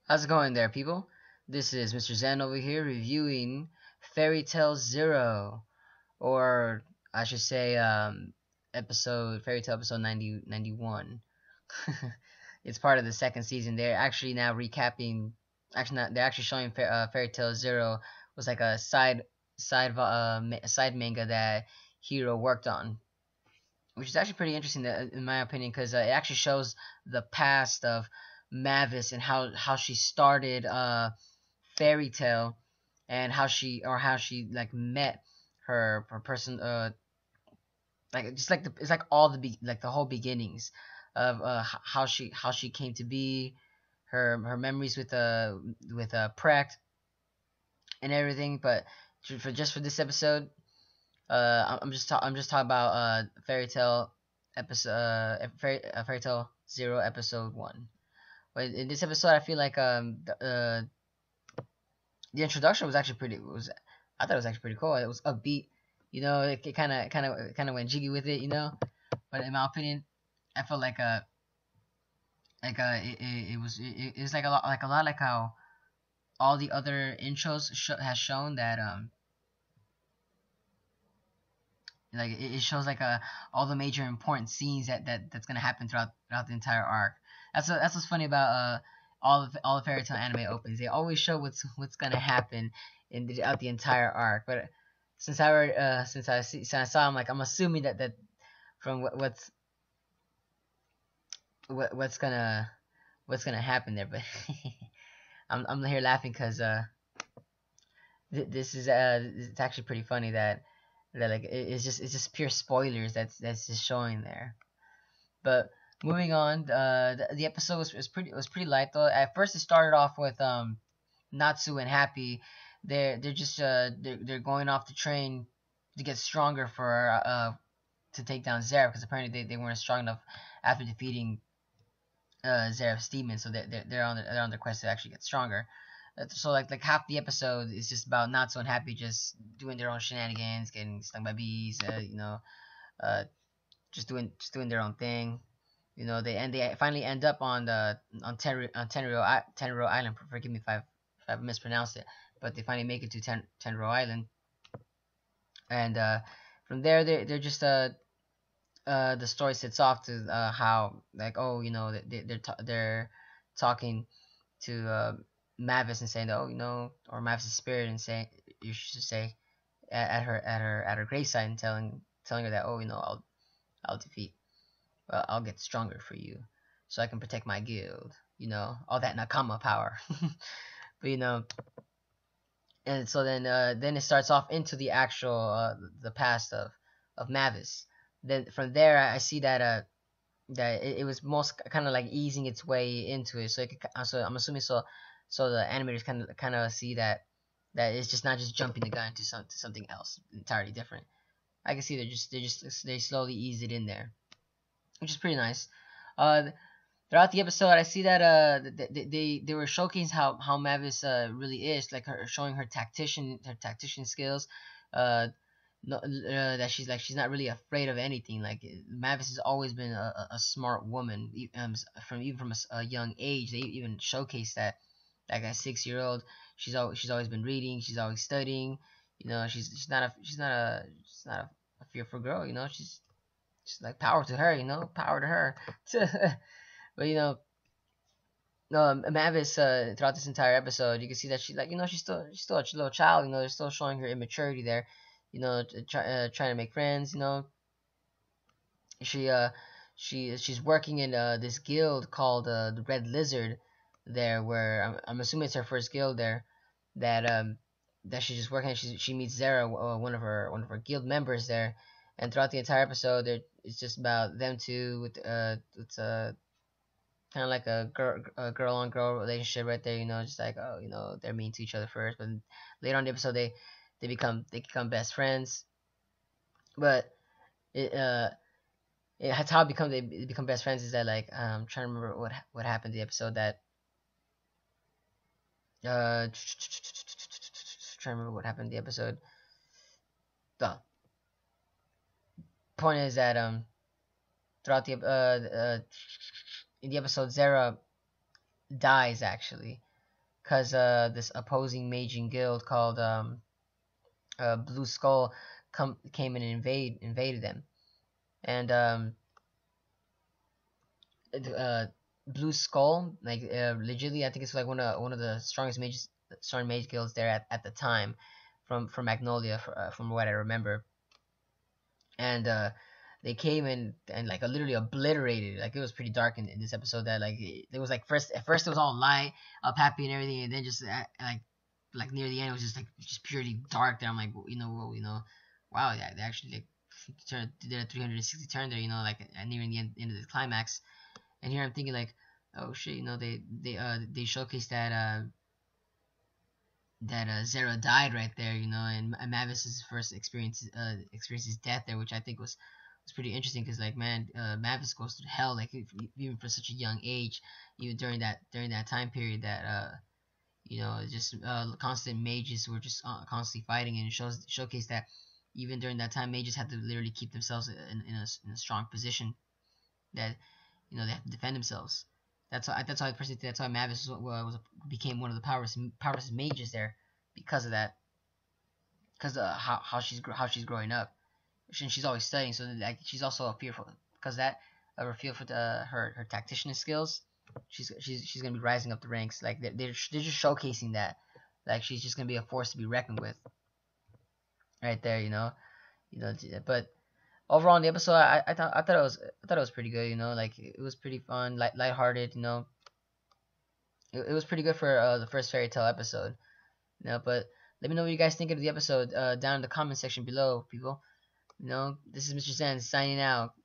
How's it going there, people? This is Mr. Zen over here reviewing Fairy Tale Zero, or I should say, Fairy Tale episode 91. It's part of the second season. They're actually now recapping. Actually, not. They're actually showing Fairy Tale Zero was like a side manga that Hero worked on, which is actually pretty interesting, in my opinion, because it actually shows the past of Mavis and how she started Fairy Tale, and how she like met her person, like just like it's like all like the whole beginnings of how she came to be, her memories with Precht and everything. But for this episode, I'm just talking about Fairy Tale Zero episode 1. But in this episode, I feel like the introduction was actually pretty. I thought it was actually pretty cool. It was upbeat, It kind of went jiggy with it, But in my opinion, I felt it was like a lot like how all the other intros has shown that like it shows like all the major important scenes that's gonna happen throughout the entire arc. That's what's funny about all the fairy tale anime opens. They always show what's gonna happen throughout the entire arc. But since I saw, I'm assuming that from what's gonna happen there. But I'm here laughing because this is it's actually pretty funny that like it's just pure spoilers that's just showing there. But moving on, the episode was pretty light though. At first, it started off with Natsu and Happy. They're just they're going off the train to get stronger for to take down ZerØ, because apparently they weren't strong enough after defeating ZerØ's demon. So they're on their quest to actually get stronger. So like half the episode is just about Natsu and Happy just doing their own shenanigans, getting stung by bees, uh, just doing their own thing. They finally end up on Tenryou Island. Forgive me if I've mispronounced it, but they finally make it to Tenryou Island, and from there they're just the story sets off to how, like, oh, they're talking to Mavis and saying that, oh, or Mavis' spirit, and saying, you should say, at her graveside, and telling her that, oh, I'll defeat I'll get stronger for you, so I can protect my guild. All that Nakama power. But and so then it starts off into the actual the past of Mavis. Then from there, I see that it was most kind of like easing its way into it. So I'm assuming, so the animators kind of see that it's just not just jumping the gun to something else entirely different. I can see they slowly ease it in there, which is pretty nice. Uh, Throughout the episode, I see that they were showcasing how Mavis really is, like showing her tactician skills. Uh, no, that she's not really afraid of anything. Like, Mavis has always been a smart woman, from a young age. They even showcase that, like, a 6-year-old, she's always been reading. She's always studying. She's not a fearful girl. She's like, power to her. Power to her. But Mavis, throughout this entire episode, you can see that she's still a little child. They're still showing her immaturity there. Trying to make friends. She she's working in this guild called the Red Lizard there, where I'm assuming it's her first guild there. That she's just working. She meets ZerØ, one of her guild members there, and throughout the entire episode, it's just about them two with kind of like a girl on girl relationship right there. Just like, oh, they're mean to each other first, but later on in the episode they become best friends. But it that's how they become best friends, is that, like, trying to remember what happened in the episode, that trying to remember what happened in the episode. The point is that throughout the in the episode, ZerØ dies, actually. because this opposing maging guild called Blue Skull came in and invaded them, and uh, Blue Skull, like legitimately, I think it's like one of the strong mage guilds there at the time, from Magnolia, from what I remember, and they came in and like literally obliterated. Like it was pretty dark in this episode. That like it was like first at first it was all light, up happy and everything, and then just like near the end it was just like just purely dark. There, I'm like, wow, yeah, they actually like did a 360 turn there, like nearing the end of the climax. And here I'm thinking like, oh shit, they showcased that ZerØ died right there, and Mavis's first experiences death there, which I think was pretty interesting because like man, Mavis goes through hell like even for such a young age, even during that time period that just constant mages were just constantly fighting, and it showcase that even during that time mages had to literally keep themselves in a strong position that they have to defend themselves. That's how I personally think that's why Mavis became one of the powerful mages there because of that, because how she's growing up, and she's always studying, so like she's also a fearful because that of her feel for her tactician skills. She's gonna be rising up the ranks. Like they're just showcasing that, like she's just gonna be a force to be reckoned with, right there. But overall in the episode, I thought it was pretty good. Like it was pretty fun, lighthearted. It was pretty good for the first fairy tale episode. But let me know what you guys think of the episode down in the comment section below, people. This is Mr. Zen signing out.